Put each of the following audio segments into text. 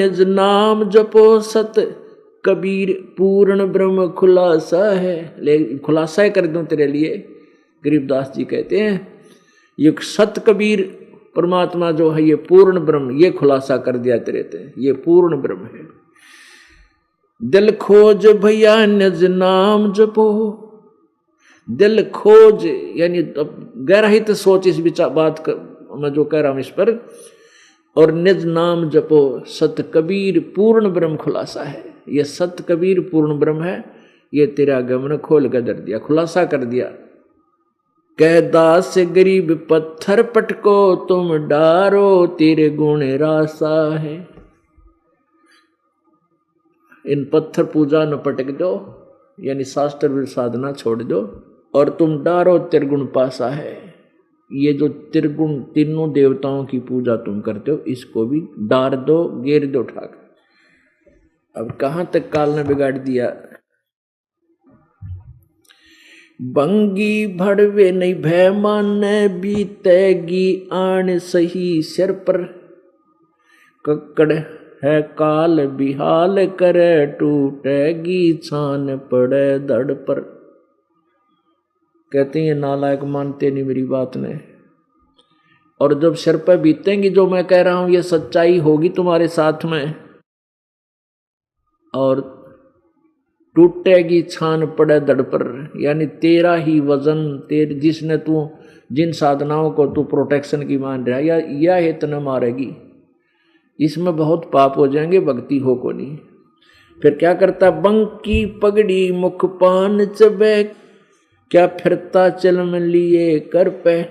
निज नाम जपो सत कबीर पूर्ण ब्रह्म खुलासा है। ले खुलासा कर दूं तेरे लिए, गरीबदास जी कहते हैं ये सत कबीर परमात्मा जो है ये पूर्ण ब्रह्म, ये खुलासा कर दिया तेरे ते, ये पूर्ण ब्रह्म है। दिल खोज भैया निज नाम जपो, दिल खोज यानी गहराई से सोच इस बात मैं जो कह रहा हूं इस पर, और निज नाम जपो सत कबीर पूर्ण ब्रह्म खुलासा है। ये सत कबीर पूर्ण ब्रह्म है, ये तेरा गमन खोल कर दर दिया, खुलासा कर दिया। कह दास गरीब पत्थर पटको तुम डारो तेरे गुण रासा है। इन पत्थर पूजा न पटक दो, यानी शास्त्र भी साधना छोड़ दो, और तुम डारो त्रिगुण पासा है। ये जो त्रिगुण तीनों देवताओं की पूजा तुम करते हो इसको भी डार दो, गेर दो ठाकर। अब कहां तक काल ने बिगाड़ दिया। बंगी भड़वे नहीं भय माने बीतेगी आन सही सिर पर, कक्कड़ है काल बिहाल करे टूटेगी छान पड़े धड़ पर। कहते हैं नालायक मानते नहीं मेरी बात ने, और जब सिर पर बीतेंगी जो मैं कह रहा हूं ये सच्चाई होगी तुम्हारे साथ में, और टूटेगी छान पड़े धड़ पर, यानी तेरा ही वजन तेरे जिसने तू जिन साधनाओं को तू प्रोटेक्शन की मान रहा है या इतना मारेगी, इसमें बहुत पाप हो जाएंगे, भक्ति हो को नहीं। फिर क्या करता, बंकी पगड़ी मुख पान चबे, क्या फिरता चल में लिए कर पे,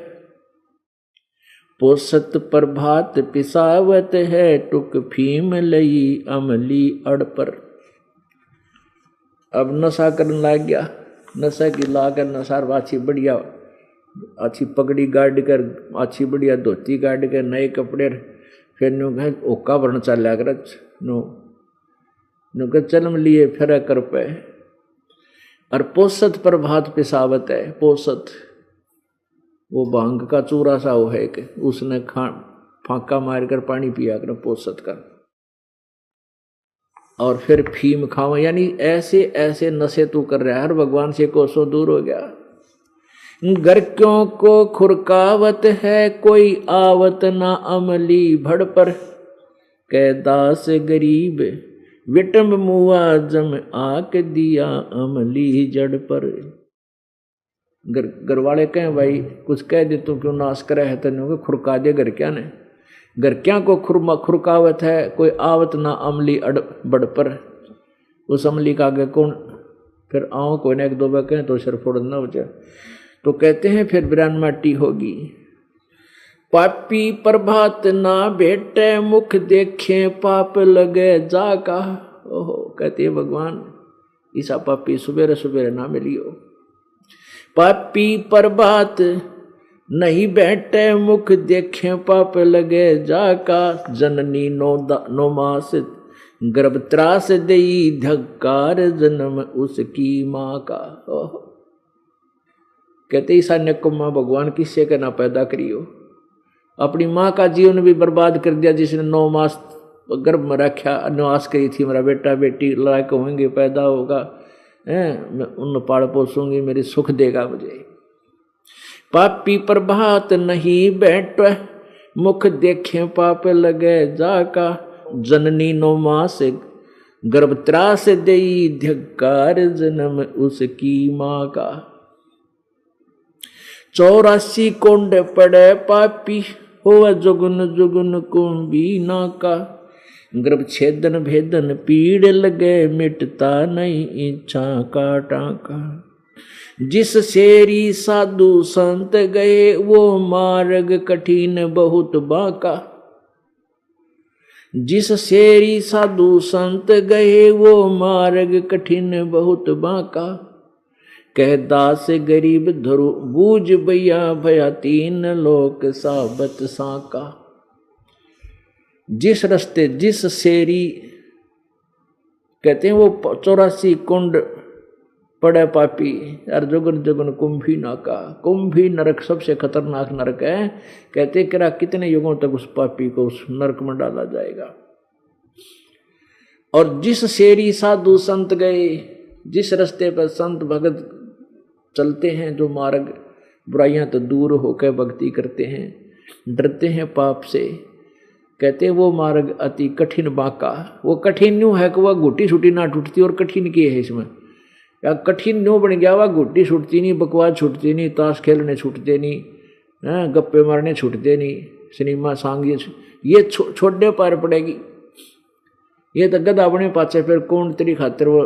पोसत प्रभात पिसावत है टुक फीम लई अमली अड़ पर। अब नशा करने लग गया, नशा की लाकर नशा अच्छी बढ़िया अच्छी पगड़ी गाड़ कर, अच्छी बढ़िया धोती गाड़ कर, नए कपड़े, फिर न्यू कह ओका भरना चल कर न्यू कह चलम लिए फिर कर पे। और पोसत प्रभात पिसावत है, पोसत वो भांग का चूरा सा वो है कि उसने फांका मार कर पानी पिया कर पोसत कर, और फिर फीम खावा, यानी ऐसे ऐसे नशे तू कर रहा है, हर भगवान से कोसों दूर हो गया। घर क्यों को खुरकावत है कोई आवत ना अमली भड़ पर, कह दास गरीब विटम मुआ जम आक दिया अमली जड़ पर। घर वाले कहें भाई कुछ कह दे तू क्यों नाश करे है, तेन खुरका दे घर क्या ने, घर क्या को खुरकावत है कोई आवत ना अमली अड़ बड़ पर। उस अमली का आगे कौन, फिर आओ कोई ना एक दो बार कहें तो सिर फोड़ ना हो जाए, तो कहते हैं फिर बिरान माटी होगी। पापी प्रभात ना भेटे मुख देखे पाप लगे जाका। ओहो, कहते हैं भगवान ईसा पापी सुबेरे सुबेरे ना मिलियो। पापी प्रभात नहीं बैठे मुख देखे पाप लगे जाका, जननी नो मास गर्भ त्रास दई धक्कार जन्म उसकी माँ का। ओहो, कहते ईसा ने को माँ भगवान किससे के ना पैदा करियो, अपनी माँ का जीवन भी बर्बाद कर दिया जिसने 9 मास गर्भ में रखा, अनुवास करी थी मेरा बेटा बेटी लायक होंगे पैदा होगा, मैं उन पाल पोसूंगी मेरी सुख देगा मुझे। पापी प्रभात नहीं बैठ मुख देखे पाप लगे जाका, जननी 9 मास गर्भ त्रास देई धिक्कार जन्म उसकी माँ का। 84 कोंड पड़े पापी हो जुगन जुगन कुंभी नाका, गर्भ छेदन भेदन पीड़ लगे मिटता नहीं इच्छा का टाका। जिस शेरी साधु संत गए वो मार्ग कठिन बहुत बाका, जिस शेरी साधु संत गए वो मार्ग कठिन बहुत बाका। कह दास गरीब धरु बूझ भैया भया 3 लोक साबत साका। जिस रास्ते जिस शेरी, कहते हैं वो 84 कुंड पड़े पापी और जुगन जुगन कुंभी नाका। कुंभी नरक सबसे खतरनाक नरक है, कहते कि कितने युगों तक उस पापी को उस नरक में डाला जाएगा। और जिस शेरी साधु संत गए, जिस रास्ते पर संत भगत चलते हैं, जो मार्ग बुराइयां तो दूर होकर भक्ति करते हैं, डरते हैं पाप से, कहते हैं वो मार्ग अति कठिन बाका। वो कठिन न्यू है कि वह घुटी छुटी ना टूटती, और कठिन की है इसमें, या कठिन न्यू बन गया, वह घुटी छूटती नहीं, बकवास छूटती नहीं, ताश खेलने छूटते नहीं, गप्पे मारने छूटते नहीं, सिनेमा सांग ये छोड़ने पार पड़ेगी। ये तो गधा बने पाचे, फिर कौन तेरी खातिर वो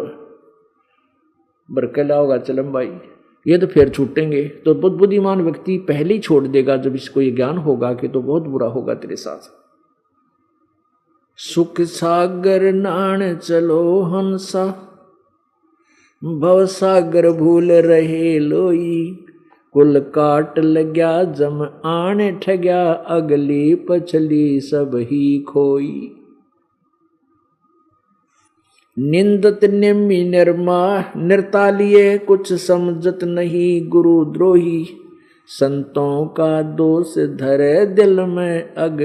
बरकला होगा चलम भाई, ये तो फिर छूटेंगे। तो बहुत बुद्धिमान व्यक्ति पहले ही छोड़ देगा जब इसको ये ज्ञान होगा कि तो बहुत बुरा होगा तेरे साथ। सुख सागर नाण चलो हंसा, भव सागर भूल रहे लोई, कुल काट लग्या जम आने ठग्या, अगली पछली सब ही खोई। निंदत निम्मी निर्मा निर्तालिए, कुछ समझत नहीं गुरु द्रोही, संतों का दोष धरे दिल में, अग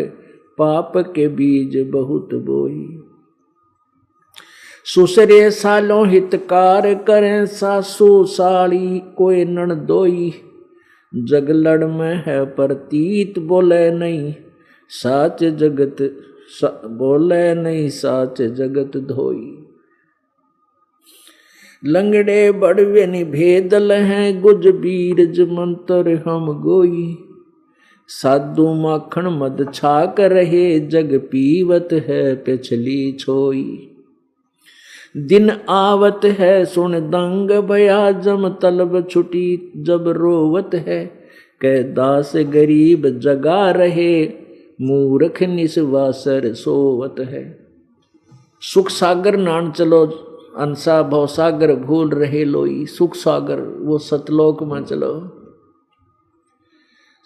पाप के बीज बहुत बोई। सुसरे सालों हितकार करें, सासू साड़ी कोई नणदोई, जग लड़ में है प्रतीत बोले नहीं, साच जगत बोले नहीं, साच जगत धोई। लंगड़े बड़वे निभेदल हैं, गुज बीरज मंत्र हम गोई, साधु माखन मद छाक रहे, जग पीवत है पिछली छोई। दिन आवत है सुन दंग भया, जम तलब छुटी जब रोवत है, कै दास गरीब जगा रहे, मूर्ख निस्वासर सोवत है। सुख सागर नान चलो अंसा, भव सागर भूल रहे लोई। सुख सागर वो सतलोक में चलो।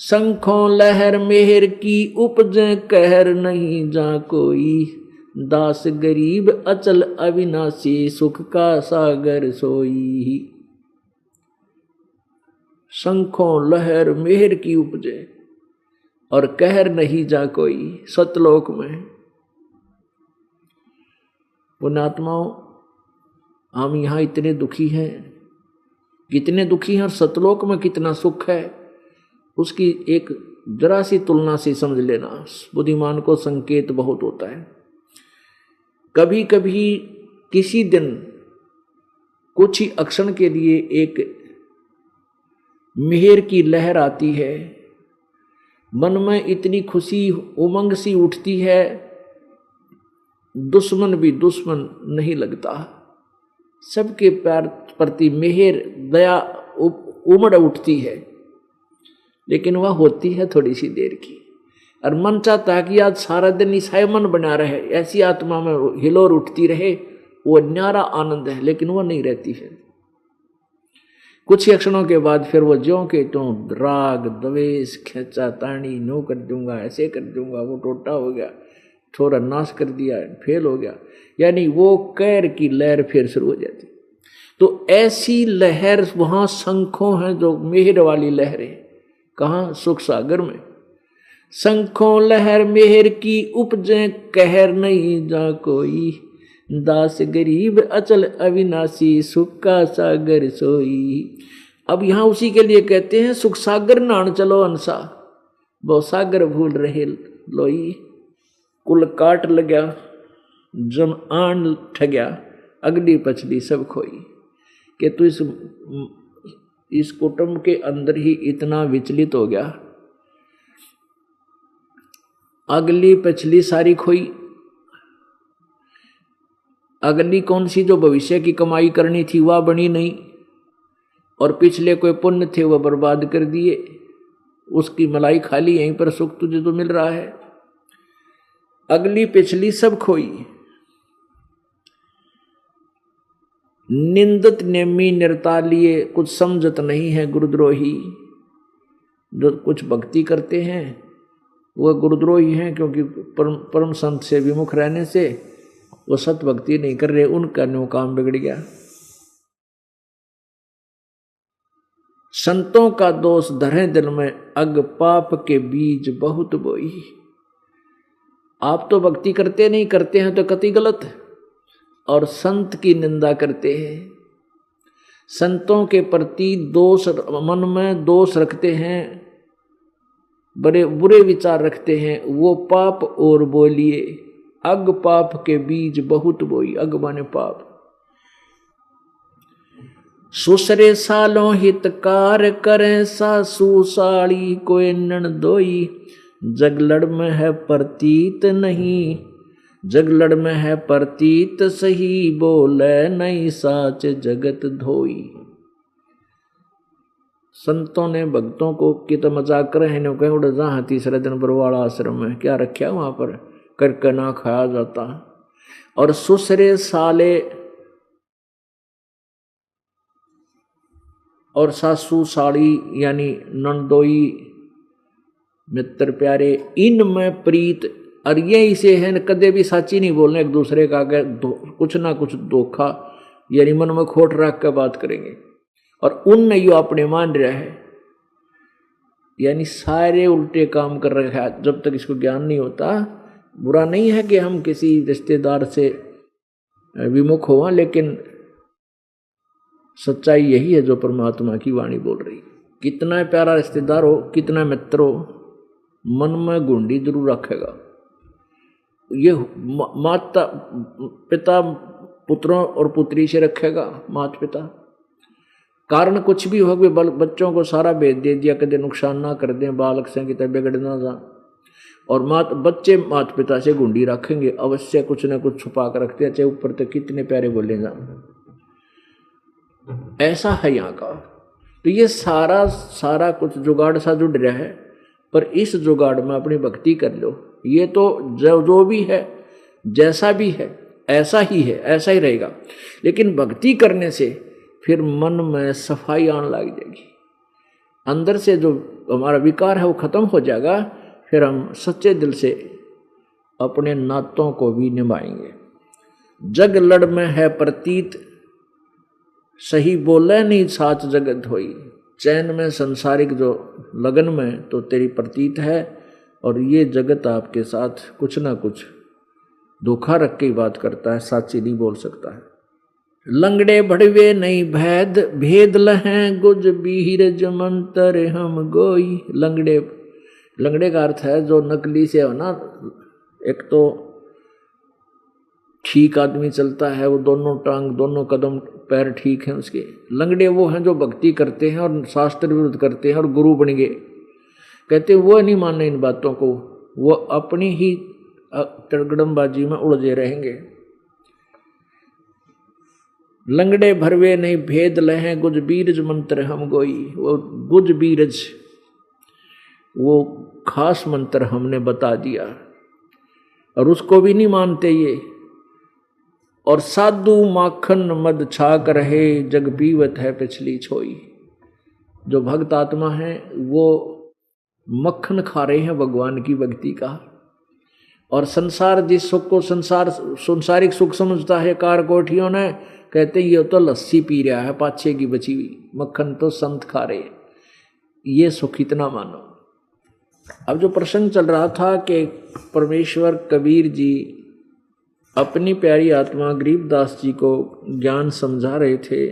शंखों लहर मेहर की उपजे, कहर नहीं जा कोई, दास गरीब अचल अविनाशी, सुख का सागर सोई। शंखों लहर मेहर की उपजे और कहर नहीं जा कोई, सतलोक में। पुण्यात्माओं, हम यहाँ इतने दुखी हैं, कितने दुखी हैं, और सतलोक में कितना सुख है, उसकी एक जरा सी तुलना से समझ लेना। बुद्धिमान को संकेत बहुत होता है। कभी कभी किसी दिन कुछ ही अक्षण के लिए एक मेहर की लहर आती है, मन में इतनी खुशी उमंग सी उठती है, दुश्मन भी दुश्मन नहीं लगता। सबके प्रति मेहर दया उमड़ उठती है, लेकिन वह होती है थोड़ी सी देर की। और मन चाहता है कि आज सारा दिन ईसाई मन बना रहे, ऐसी आत्मा में हिलोर उठती रहे, वो न्यारा आनंद है, लेकिन वो नहीं रहती है। कुछ ही क्षणों के बाद फिर वो ज्यों के त्यों राग द्वेष खेचा तानी, नो कर दूंगा, ऐसे कर दूंगा, वो टोटा हो गया, थोड़ा नाश कर दिया, फेल हो गया, यानी वो कैर की लहर फिर शुरू हो जाती। तो ऐसी लहर वहां शंखों हैं, जो मेहर वाली लहर है। कहाँ? सुख सागर में। शंखों लहर मेहर की उपजे, कहर नहीं जा कोई, दास गरीब अचल अविनाशी, सुख का सागर सोई। अब यहां उसी के लिए कहते हैं, सुख सागर नान चलो अंसा, वो सागर भूल रहे लोई, कुल काट लग्या जम आन ठग्या, अगली पछली सब खोई। कि तू इस कुटुंब के अंदर ही इतना विचलित हो गया, अगली पिछली सारी खोई। अगली कौन सी? जो भविष्य की कमाई करनी थी वह बनी नहीं, और पिछले कोई पुण्य थे वह बर्बाद कर दिए। उसकी मलाई खाली, यहीं पर सुख तुझे तो मिल रहा है। अगली पिछली सब खोई। निंदत नेमी निर्तालिए, कुछ समझत नहीं है गुरुद्रोही। जो कुछ भक्ति करते हैं वह गुरुद्रोही हैं, क्योंकि परम संत से विमुख रहने से वो सत भक्ति नहीं कर रहे, उनका न्यू काम बिगड़ गया। संतों का दोष धरे दिल में, अग पाप के बीज बहुत बोई। आप तो भक्ति करते नहीं, करते हैं तो कति गलत है। और संत की निंदा करते हैं, संतों के प्रति दोष, मन में दोष रखते हैं, बड़े बुरे विचार रखते हैं, वो पाप और बोलिए। अग पाप के बीज बहुत बोई, अग माने पाप। सुसरे सालों हितकार करें सासू साड़ी कोई नणदोई, जगलड़ में है प्रतीत नहीं, जगलड़ में है प्रतीत सही, बोले नहीं साच जगत धोई। संतों ने भक्तों को कित मजाक कर रहे कहीं उड़ जहाँ तीसरे दिन बरवाड़ा आश्रम में क्या रखा वहां पर करके ना खाया जाता। और सुसरे साले और सासू साड़ी यानी नंदोई मित्र प्यारे, इनमें प्रीत। और ये इसे है कदे भी साची नहीं बोलने एक दूसरे का, कुछ ना कुछ धोखा यानी मन में खोट रख कर बात करेंगे। और उन यो अपने मान रहा है, यानी सारे उल्टे काम कर रहे हैं जब तक इसको ज्ञान नहीं होता। बुरा नहीं है कि हम किसी रिश्तेदार से विमुख हुआ, लेकिन सच्चाई यही है जो परमात्मा की वाणी बोल रही। कितना प्यारा रिश्तेदार हो, कितना मित्र हो, मन में गुंडी जरूर रखेगा। ये माता पिता पुत्रों और पुत्री से रखेगा, माता पिता। कारण कुछ भी हो, बच्चों को सारा भेज दे दिया, कदे नुकसान ना कर दें, बालक से की बिगड़ ना जा। और बच्चे माता पिता से गुंडी रखेंगे, अवश्य कुछ ना कुछ छुपा कर रखते हैं, चाहे ऊपर तक कितने प्यारे बोले जा। ऐसा है यहाँ का। तो ये सारा कुछ जुगाड़ सा जुड़ रहा है, पर इस जुगाड़ में अपनी भक्ति कर लो। ये तो जो भी है, जैसा भी है, ऐसा ही है, ऐसा ही रहेगा। लेकिन भक्ति करने से फिर मन में सफाई आने लग जाएगी, अंदर से जो हमारा विकार है वो खत्म हो जाएगा। फिर हम सच्चे दिल से अपने नातों को भी निभाएंगे। जग लड़ में है प्रतीत सही, बोले नहीं साच जगत होई। चैन में संसारिक जो लगन में तो तेरी प्रतीत है, और ये जगत आपके साथ कुछ ना कुछ धोखा रख के बात करता है, साची नहीं बोल सकता है। लंगड़े भड़वे नहीं भेद, भेद लहें गुज बीरज मंतर हम गोई। लंगड़े का अर्थ है जो नकली से हो ना, एक तो ठीक आदमी चलता है, वो दोनों टांग दोनों कदम पैर ठीक हैं उसके। लंगड़े वो हैं जो भक्ति करते हैं और शास्त्र विरुद्ध करते हैं और गुरु बन गए। कहते वो नहीं मानने इन बातों को, वो अपनी ही तड़गड़मबाजी में उलझे रहेंगे। लंगड़े भरवे नहीं भेद लहें गुज बीरज मंत्र हम गोई। वो गुज बीरज वो खास मंत्र हमने बता दिया और उसको भी नहीं मानते ये। और साधु माखन मद छाक रहे, जग पीवत है पिछली छोई। जो भक्त आत्मा है वो मक्खन खा रहे हैं भगवान की भक्ति का। और संसार जिस सुख को संसारिक सुख समझता है कार कोठियों ने, कहते ये तो लस्सी पी रहा है पाछे की बची हुई, मक्खन तो संत खा रहे। ये सुख इतना मानो। अब जो प्रसंग चल रहा था कि परमेश्वर कबीर जी अपनी प्यारी आत्मा गरीबदास जी को ज्ञान समझा रहे थे,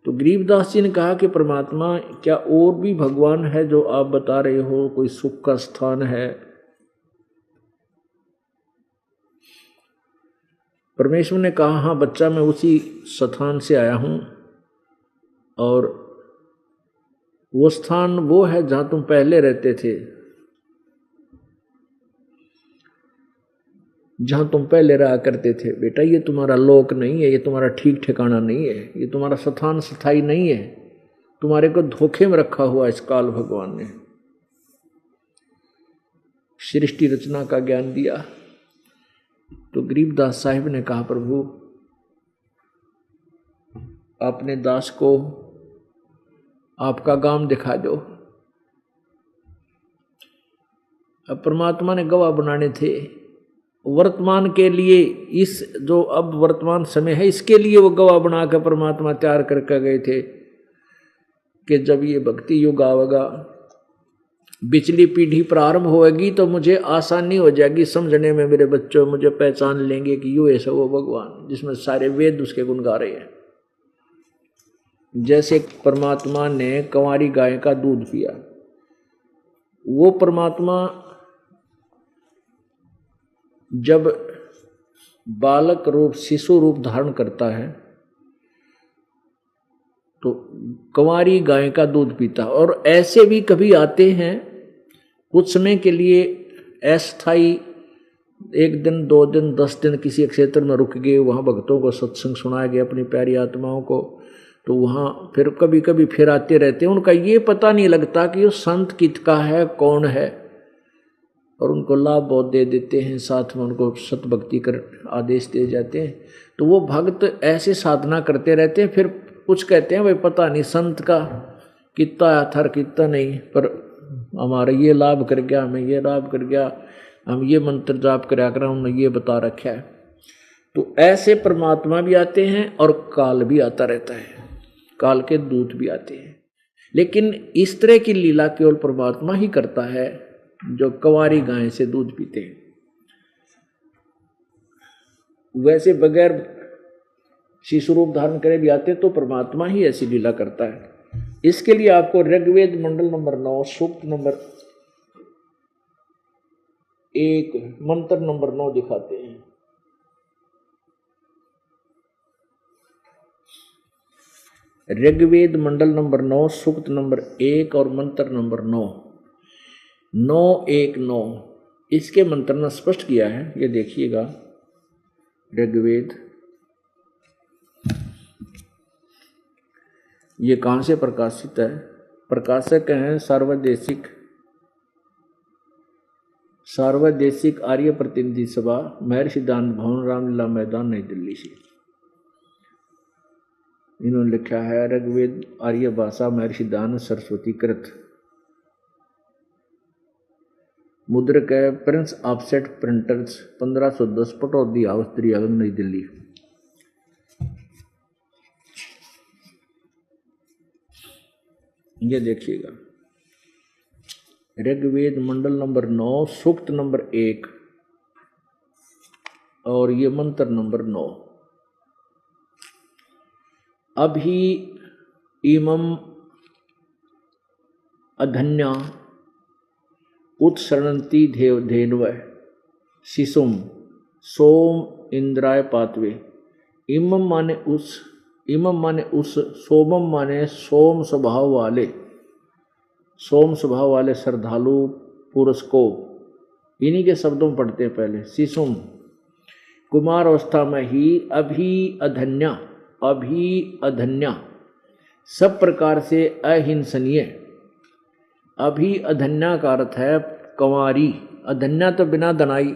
तो गरीबदास जी ने कहा कि परमात्मा क्या और भी भगवान है जो आप बता रहे हो, कोई सुख का स्थान है? परमेश्वर ने कहा हाँ बच्चा, मैं उसी स्थान से आया हूँ, और वो स्थान वो है जहाँ तुम पहले रहते थे, जहाँ तुम पहले रहा करते थे। बेटा ये तुम्हारा लोक नहीं है, ये तुम्हारा ठीक ठिकाना नहीं है, ये तुम्हारा स्थान स्थायी नहीं है, तुम्हारे को धोखे में रखा हुआ इस काल भगवान ने। सृष्टि रचना का ज्ञान दिया। तो गरीबदास साहिब ने कहा प्रभु आपने दास को आपका गांव दिखा दो। अब परमात्मा ने गवाह बनाने थे वर्तमान के लिए, इस जो अब वर्तमान समय है इसके लिए वो गवाह बनाकर परमात्मा तैयार करके गए थे कि जब ये भक्ति युग आवेगा पिछली पीढ़ी प्रारंभ होगी तो मुझे आसानी हो जाएगी समझने में, मेरे बच्चों मुझे पहचान लेंगे कि यू ऐसा वो भगवान जिसमें सारे वेद उसके गुण गा रहे हैं। जैसे परमात्मा ने कंवारी गाय का दूध पिया, वो परमात्मा जब बालक रूप शिशु रूप धारण करता है तो कंवारी गाय का दूध पीता। और ऐसे भी कभी आते हैं कुछ समय के लिए अस्थायी, 1 दिन 2 दिन 10 दिन किसी क्षेत्र में रुक गए, वहाँ भक्तों को सत्संग सुनाया गया अपनी प्यारी आत्माओं को, तो वहाँ फिर कभी कभी फिर आते रहते हैं। उनका ये पता नहीं लगता कि वो संत किसका है, कौन है, और उनको लाभ बहुत दे देते हैं, साथ में उनको सतभक्ति कर आदेश दे जाते हैं। तो वो भक्त ऐसे साधना करते रहते हैं, फिर कुछ कहते हैं भाई पता नहीं संत का कितना अथर कितना नहीं, पर हमारा ये लाभ कर गया, हमें ये लाभ कर गया, हम ये मंत्र जाप कराया कर, हमने ये बता रखा है। तो ऐसे परमात्मा भी आते हैं और काल भी आता रहता है, काल के दूत भी आते हैं। लेकिन इस तरह की लीला केवल परमात्मा ही करता है जो कंवारी गाय से दूध पीते हैं। वैसे बगैर शिशु रूप धारण करे भी आते तो परमात्मा ही ऐसी लीला करता है। इसके लिए आपको ऋग्वेद मंडल नंबर 9 सूक्त नंबर 1 मंत्र नंबर 9 दिखाते हैं। ऋग्वेद मंडल नंबर 9 सूक्त नंबर 1 और मंत्र नंबर 9 919 इसके मंत्र ने स्पष्ट किया है, ये देखिएगा। ऋग्वेद, ये कहाँ से प्रकाशित है? प्रकाशक हैं सार्वदेशिक आर्य प्रतिनिधि सभा, महर्षि दान भवन, रामलीला मैदान, नई दिल्ली से। इन्होंने लिखा है ऋग्वेद आर्य भाषा महर्षि दान सरस्वती कृत, मुद्रक है Prince offset printers, 1510 Pataudi house, Daryaganj, नई दिल्ली। ये देखिएगा ऋग्वेद मंडल नंबर 9 सूक्त नंबर 1 और ये मंत्र नंबर 9। अभी इमं अधन्या उत्सरणंती धेनव शिशुम सोम इंद्राय पातवे। इमम माने उस, सोमम माने सोम स्वभाव वाले श्रद्धालु पुरुष को, इन्हीं के शब्दों में पढ़ते हैं पहले। शिशुम कुमार अवस्था में ही, अभी अधन्या सब प्रकार से अहिंसनीय। अभी अधन्या का अर्थ है कंवारी। अधन्या तो बिना दनाई,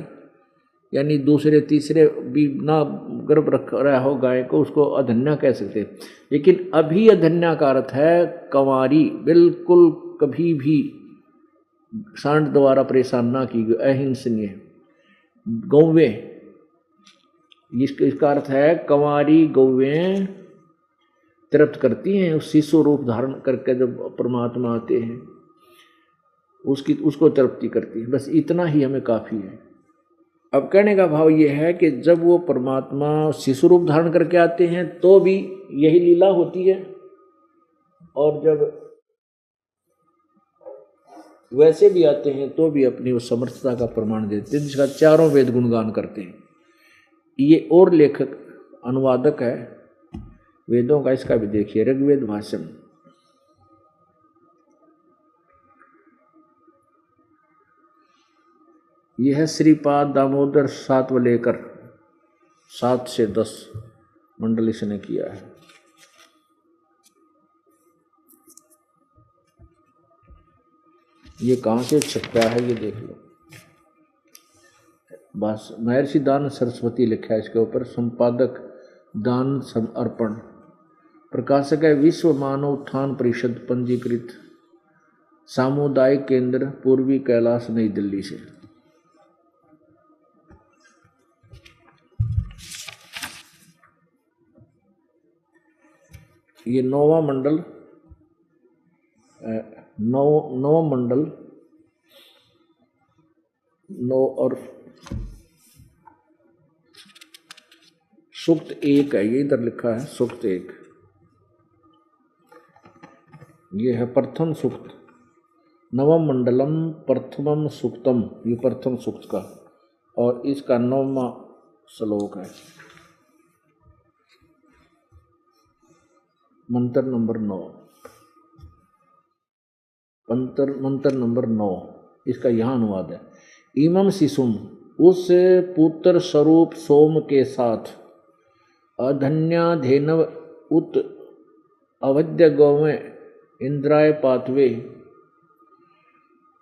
यानी दूसरे तीसरे भी ना गर्भ रख रहा हो गाय को, उसको अधन्या कह सकते। लेकिन अभी अधन्या का अर्थ है कंवारी, बिल्कुल कभी भी सांड द्वारा परेशान ना की गई, अहिंसनीय। गौवें, इसका अर्थ है कंवारी गौवें तृप्त करती हैं उस शिशु रूप धारण करके जब परमात्मा आते हैं, उसको तृप्ति करती है। बस इतना ही हमें काफ़ी है। अब कहने का भाव ये है कि जब वो परमात्मा शिशु रूप धारण करके आते हैं तो भी यही लीला होती है, और जब वैसे भी आते हैं तो भी अपनी उस समर्थता का प्रमाण देते हैं, जिसका चारों वेद गुणगान करते हैं। ये और लेखक अनुवादक है वेदों का, इसका भी देखिए ऋग्वेद भाष्यम। यह है श्रीपाद दामोदर सातवलेकर, 7 से 10 मंडल इसने किया है। ये कहाँ से छपा है ये देख लो। बस महर्षि दान सरस्वती लिखा है इसके ऊपर, संपादक दान समर्पण, प्रकाशक है विश्व मानव उत्थान परिषद, पंजीकृत सामुदायिक केंद्र पूर्वी कैलाश, नई दिल्ली से। ये 9वां मंडल 9 और सूक्त 1 है, ये इधर लिखा है सूक्त 1। ये है प्रथम सूक्त, नवम मंडलम प्रथमम सूक्तम, ये प्रथम सूक्त का, और इसका 9वां श्लोक है, मंत्र नंबर 9। मंत्र नंबर 9, इसका यहाँ अनुवाद है। इमम शिशुम, उस पुत्र स्वरूप सोम के साथ, अधन्याधेनव उत अवध्य गौवें इंद्राय पातवे,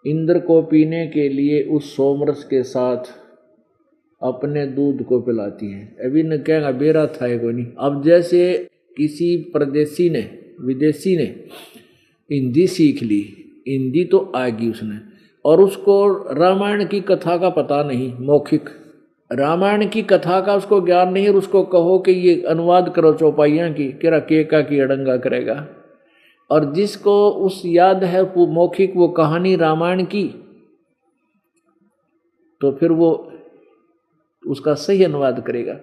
इंद्र को पीने के लिए उस सोमरस के साथ अपने दूध को पिलाती है। अभी न कहेगा बेरा था कोई नहीं। अब जैसे किसी परदेसी ने, विदेशी ने हिंदी सीख ली, हिंदी तो आएगी उसने, और उसको रामायण की कथा का पता नहीं, मौखिक रामायण की कथा का उसको ज्ञान नहीं, और उसको कहो कि ये अनुवाद करो चौपाइयाँ की, केरा केका की अड़ंगा करेगा। और जिसको उस याद है वो मौखिक वो कहानी रामायण की, तो फिर वो उसका सही अनुवाद करेगा।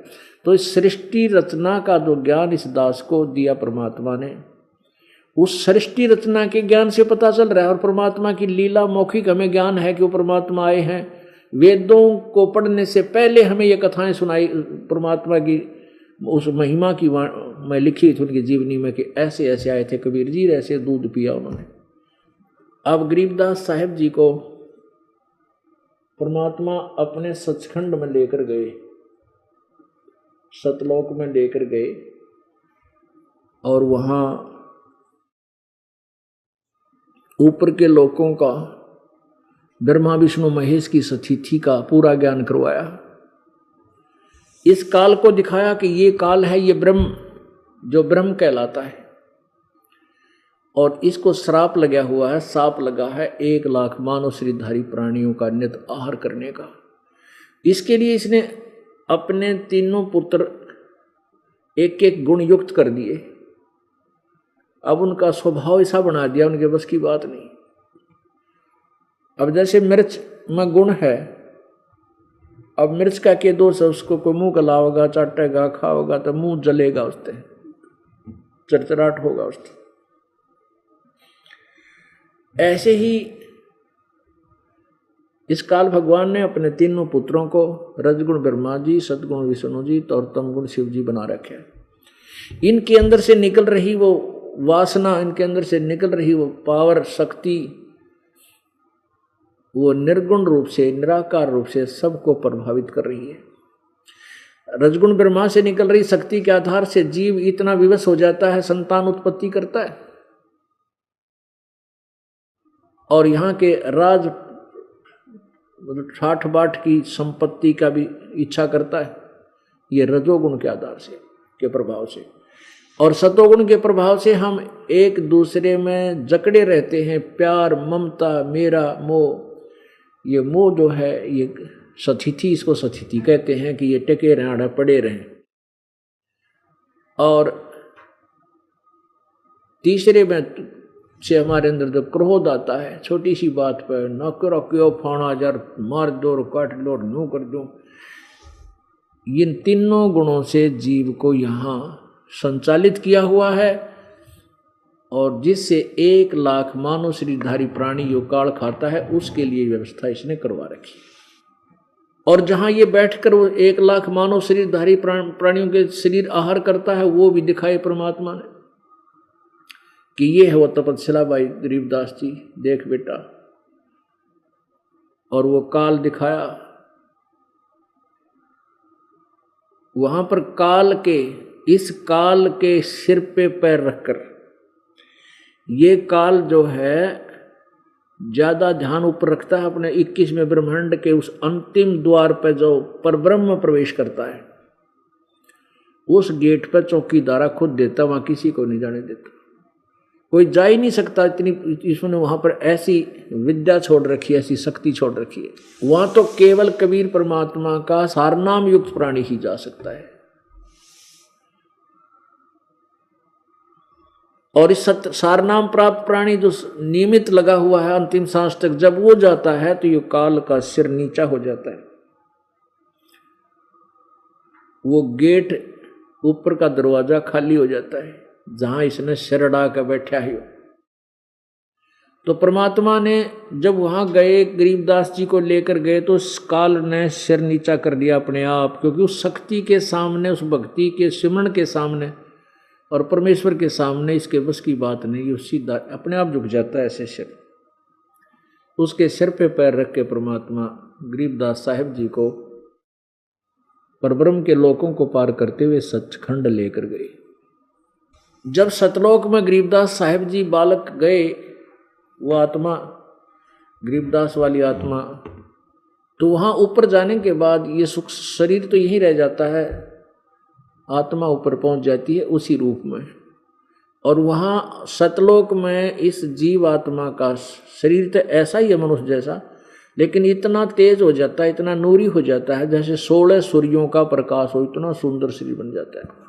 तो इस सृष्टि रचना का जो ज्ञान इस दास को दिया परमात्मा ने, उस सृष्टि रचना के ज्ञान से पता चल रहा है। और परमात्मा की लीला मौखिक हमें ज्ञान है कि वो परमात्मा आए हैं। वेदों को पढ़ने से पहले हमें ये कथाएं सुनाई परमात्मा की, उस महिमा की मैं लिखी थी उनकी जीवनी में कि ऐसे ऐसे आए थे कबीर जी, ऐसे दूध पिया उन्होंने। अब गरीबदास साहिब जी को परमात्मा अपने सचखंड में लेकर गए, सतलोक में लेकर गए, और वहाँ ऊपर के लोकों का ब्रह्मा विष्णु महेश की सतिथि का पूरा ज्ञान करवाया। इस काल को दिखाया कि ये काल है, ये ब्रह्म, जो ब्रह्म कहलाता है, और इसको श्राप लगा हुआ है, साप लगा है 1 लाख मानव शरीरधारी प्राणियों का नित आहार करने का। इसके लिए इसने अपने तीनों पुत्र एक एक गुण युक्त कर दिए। अब उनका स्वभाव ऐसा बना दिया, उनके बस की बात नहीं। अब जैसे मिर्च में गुण है, अब मिर्च का के दोष है, उसको कोई मुंह गलाओगा, चाटेगा, खाओगा तो मुंह जलेगा, उससे चरचराहट होगा उससे। ऐसे ही इस काल भगवान ने अपने तीनों पुत्रों को रजगुण ब्रह्मा जी, सदगुण विष्णु जी और तमगुण शिव जी बना रखे। इनके अंदर से निकल रही वो वासना, इनके अंदर से निकल रही वो पावर, शक्ति, वो निर्गुण रूप से, निराकार रूप से सबको प्रभावित कर रही है। रजगुण ब्रह्मा से निकल रही शक्ति के आधार से जीव इतना विवश हो जाता है, संतान उत्पत्ति करता है, और यहाँ के राज ठाठ बाट की संपत्ति का भी इच्छा करता है, ये रजोगुण के आधार से, के प्रभाव से। और सतोगुण के प्रभाव से हम एक दूसरे में जकड़े रहते हैं, प्यार, ममता, मेरा, मोह। ये मोह जो है, ये सतिथि, इसको सतिथि कहते हैं कि ये टिके रहें, पड़े रहें। और तीसरे में से हमारे अंदर जो क्रोध आता है, छोटी सी बात पर न करो, क्यों फाना जार, मार दो, काट लो, यूं कर दो। इन तीनों गुणों से जीव को यहाँ संचालित किया हुआ है, और जिससे 1 लाख मानव शरीरधारी प्राणी यो काल खाता है, उसके लिए व्यवस्था इसने करवा रखी। और जहां ये बैठकर वो 1 लाख मानव शरीरधारी प्राणियों के शरीर आहार करता है, वो भी दिखाए परमात्मा ने कि ये है वो तपस्या भाई गरीबदास जी, देख बेटा। और वो काल दिखाया, वहां पर काल के, इस काल के सिर पे पैर रखकर, ये काल जो है ज्यादा ध्यान ऊपर रखता है अपने 21वें ब्रह्मांड के उस अंतिम द्वार पर जो परब्रह्म प्रवेश करता है, उस गेट पर चौकीदारा खुद देता, वहां किसी को नहीं जाने देता, कोई जा ही नहीं सकता। इतनी इसने वहां पर ऐसी विद्या छोड़ रखी है, ऐसी शक्ति छोड़ रखी है। वहां तो केवल कबीर परमात्मा का सारनाम युक्त प्राणी ही जा सकता है। और इस सारनाम प्राप्त प्राणी जो नियमित लगा हुआ है अंतिम सांस तक, जब वो जाता है तो ये काल का सिर नीचा हो जाता है। वो गेट ऊपर का दरवाजा खाली हो जाता है जहां इसने सिर अड़ा कर बैठा है। तो परमात्मा ने जब वहां गए, गरीबदास जी को लेकर गए, तो काल ने सिर नीचा कर दिया अपने आप, क्योंकि उस शक्ति के सामने, उस भक्ति के सिमरण के सामने और परमेश्वर के सामने इसके बस की बात नहीं। वो सीधा अपने आप झुक जाता है ऐसे सिर। उसके सिर पे पैर रख के परमात्मा गरीबदास साहिब जी को परब्रह्म के लोकों को पार करते हुए सचखंड लेकर गए। जब सतलोक में गरीबदास साहिब जी बालक गए, वो आत्मा गरीबदास वाली आत्मा, तो वहां ऊपर जाने के बाद ये सुख शरीर तो यहीं रह जाता है, आत्मा ऊपर पहुंच जाती है उसी रूप में। और वहां सतलोक में इस जीव आत्मा का शरीर तो ऐसा ही है मनुष्य जैसा, लेकिन इतना तेज हो जाता है, इतना नूरी हो जाता है, जैसे 16 सूर्यों का प्रकाश हो, इतना सुंदर शरीर बन जाता है।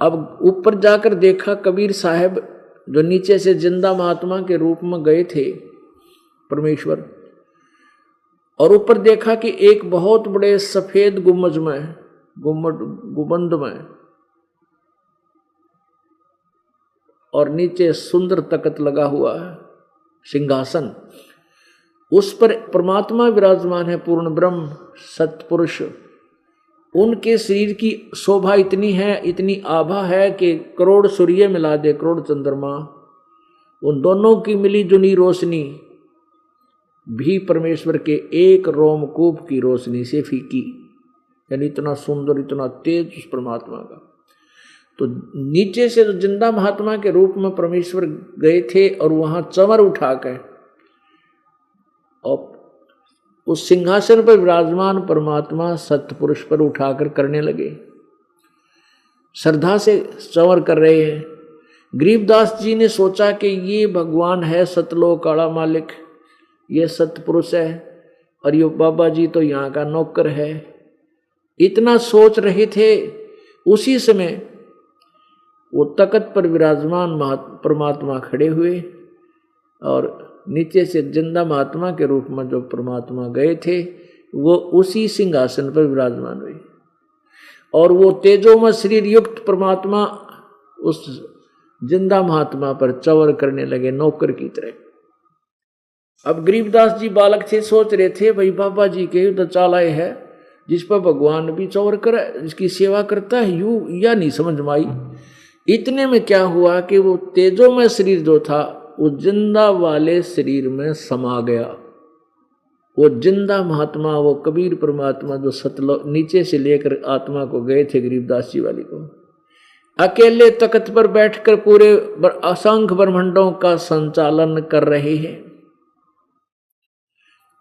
अब ऊपर जाकर देखा कबीर साहब, जो नीचे से जिंदा महात्मा के रूप में गए थे परमेश्वर, और ऊपर देखा कि एक बहुत बड़े सफेद गुम्बद में और नीचे सुंदर तख्त लगा हुआ है, सिंहासन, उस पर परमात्मा विराजमान है, पूर्ण ब्रह्म सतपुरुष। उनके शरीर की शोभा इतनी है, इतनी आभा है कि करोड़ सूर्य मिला दे, करोड़ चंद्रमा, उन दोनों की मिली जुनी रोशनी भी परमेश्वर के एक रोमकूप की रोशनी से फीकी। यानी इतना सुंदर, इतना तेज उस परमात्मा का। तो नीचे से तो जिंदा महात्मा के रूप में परमेश्वर गए थे और वहां चमर उठाकर और उस सिंहासन पर विराजमान परमात्मा सतपुरुष पर उठाकर करने लगे, श्रद्धा से चंवर कर रहे हैं। गरीबदास जी ने सोचा कि ये भगवान है सतलोक काला मालिक, ये सतपुरुष है, और ये बाबा जी तो यहाँ का नौकर है। इतना सोच रहे थे, उसी समय वो तख्त पर विराजमान परमात्मा खड़े हुए और नीचे से जिंदा महात्मा के रूप में जो परमात्मा गए थे वो उसी सिंहासन पर विराजमान हुए, और वो तेजोमय शरीर युक्त परमात्मा उस जिंदा महात्मा पर चंवर करने लगे नौकर की तरह। अब गरीबदास जी बालक थे, सोच रहे थे भाई बाबा जी के तो चाल आए है जिस पर भगवान भी चंवर करे, इसकी सेवा करता है, यूं या नहीं समझ में आई। इतने में क्या हुआ कि वो तेजोमय शरीर जो था वो जिंदा वाले शरीर में समा गया। वो जिंदा महात्मा, वो कबीर परमात्मा जो सतलोक नीचे से लेकर आत्मा को गए थे गरीबदास जी वाली को, अकेले तख्त पर बैठकर पूरे असंख्य ब्रह्मांडों का संचालन कर रहे हैं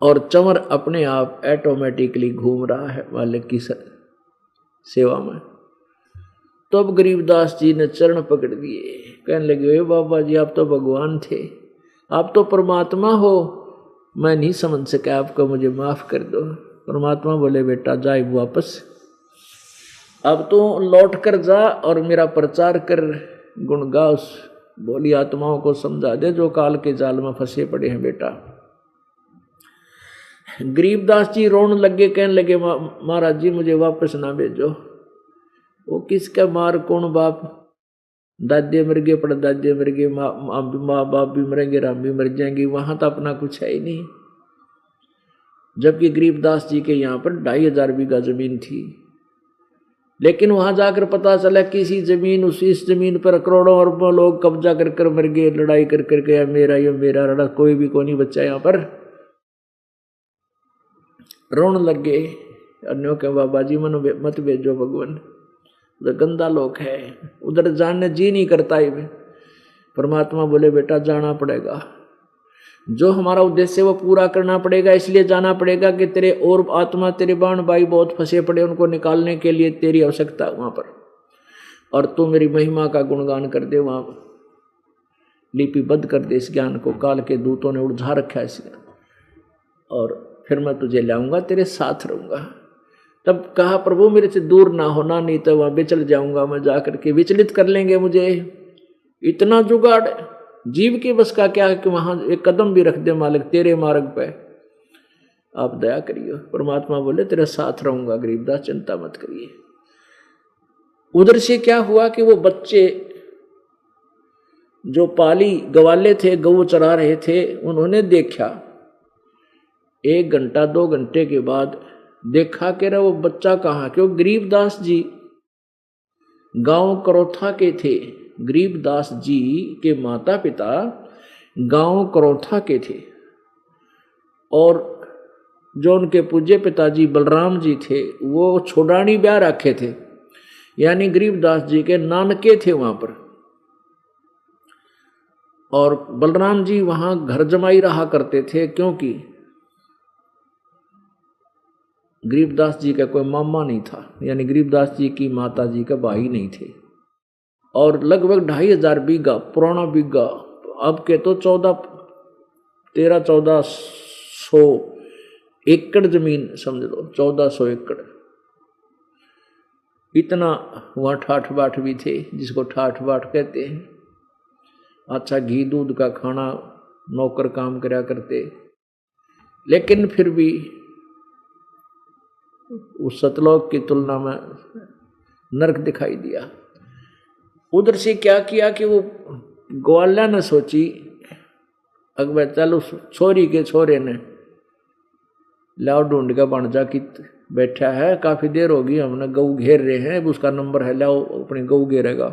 और चंवर अपने आप ऑटोमेटिकली घूम रहा है मालिक की सेवा में। तो अब गरीबदास जी ने चरण पकड़ दिए, कहने लगे बाबा जी आप तो भगवान थे, आप तो परमात्मा हो, मैं नहीं समझ सका आपको, मुझे माफ कर दो। परमात्मा बोले बेटा जा वापस, अब तो लौट कर जा और मेरा प्रचार कर, गुण गा, उस बोली आत्माओं को समझा दे जो काल के जाल में फंसे पड़े हैं बेटा। गरीबदास जी रोने लगे, कहने लगे महाराज जी मुझे वापस ना भेजो। वो किसका मार कौन बाप, दादे मर गए, पड़दादे मर गए, माँ बाप भी मरेंगे, राम भी मर जाएंगे, वहां तो अपना कुछ है ही नहीं। जबकि गरीबदास जी के यहाँ पर 2500 बीघा जमीन थी, लेकिन वहां जाकर पता चला किसी जमीन, इस जमीन पर करोड़ों अरबों लोग कब्जा कर कर मर गए, लड़ाई कर कर के मेरा ये मेरा रड़ा, कोई भी को नहीं बच्चा यहाँ पर। रोन लग गए, अन्यों के बाबा जी मनो मत भेजो भगवान, उधर गंदा लोग है, उधर जाने जी नहीं करता ही। परमात्मा बोले बेटा जाना पड़ेगा, जो हमारा उद्देश्य है वो पूरा करना पड़ेगा, इसलिए जाना पड़ेगा कि तेरे और आत्मा, तेरे बाण भाई बहुत फंसे पड़े, उनको निकालने के लिए तेरी आवश्यकता है वहां पर, और तू मेरी महिमा का गुणगान कर दे, वहां लिपिबद्ध कर दे इस ज्ञान को, काल के दूतों ने उलझा रखा है इसलिए, और फिर मैं तुझे लाऊंगा, तेरे साथ रहूंगा। तब कहा प्रभु मेरे से दूर ना होना, नहीं तो वहां विचल जाऊंगा मैं, जाकर के विचलित कर लेंगे मुझे। इतना जुगाड़ जीव के बस का क्या है कि वहां एक कदम भी रख दे मालिक तेरे मार्ग पे, आप दया करिए। परमात्मा बोले तेरे साथ रहूंगा गरीबदास, चिंता मत करिए। उधर से क्या हुआ कि वो बच्चे जो पाली गवाले थे, गऊ चरा रहे थे, उन्होंने देखा 1 घंटा 2 घंटे के बाद देखा कि रहा वो बच्चा कहाँ, क्यों गरीबदास जी गांव करौथा के थे। गरीबदास जी के माता पिता गांव करौथा के थे और जो उनके पूज्य पिताजी बलराम जी थे वो छोड़ानी ब्याह रखे थे, यानी गरीबदास जी के नानके थे वहां पर। और बलराम जी वहां घर जमाई रहा करते थे, क्योंकि गरीबदास जी का कोई मामा नहीं था, यानी गरीबदास जी की माता जी का भाई नहीं थे। और लगभग 2500 बीघा पुराना बीघा, अब के तो 1400 एकड़ जमीन समझ लो, 1400 एकड़। इतना वहाँ ठाठ बाट भी थे, जिसको ठाठ बाट कहते हैं। अच्छा घी दूध का खाना, नौकर काम करया करते, लेकिन फिर भी उस सतलोक की तुलना में नरक दिखाई दिया। उधर से क्या किया कि वो ग्वाला ने सोची, अकबर चल उस छोरी के छोरे ने लाओ ढूंढ का बन जा कि बैठा है, काफी देर होगी हमने गऊ घेर रहे हैं, उसका नंबर है, लाओ अपनी गऊ घेरेगा।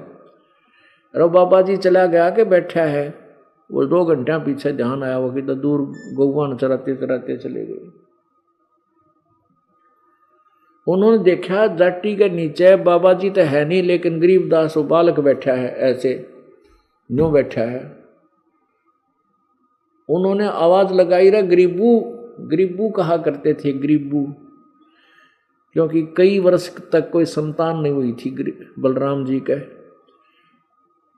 अरे बाबा जी चला गया कि बैठा है, वो 2 घंटा पीछे ध्यान आया वो कि तो दूर गौवान चराते चराते चले गए। उन्होंने देखा जाटी के नीचे बाबा जी तो है नहीं, लेकिन गरीबदास वो बालक बैठा है, ऐसे यूं बैठा है। उन्होंने आवाज लगाई, रहा गरीबू गरीबू कहा करते थे, गरीबू, क्योंकि कई वर्ष तक कोई संतान नहीं हुई थी बलराम जी के।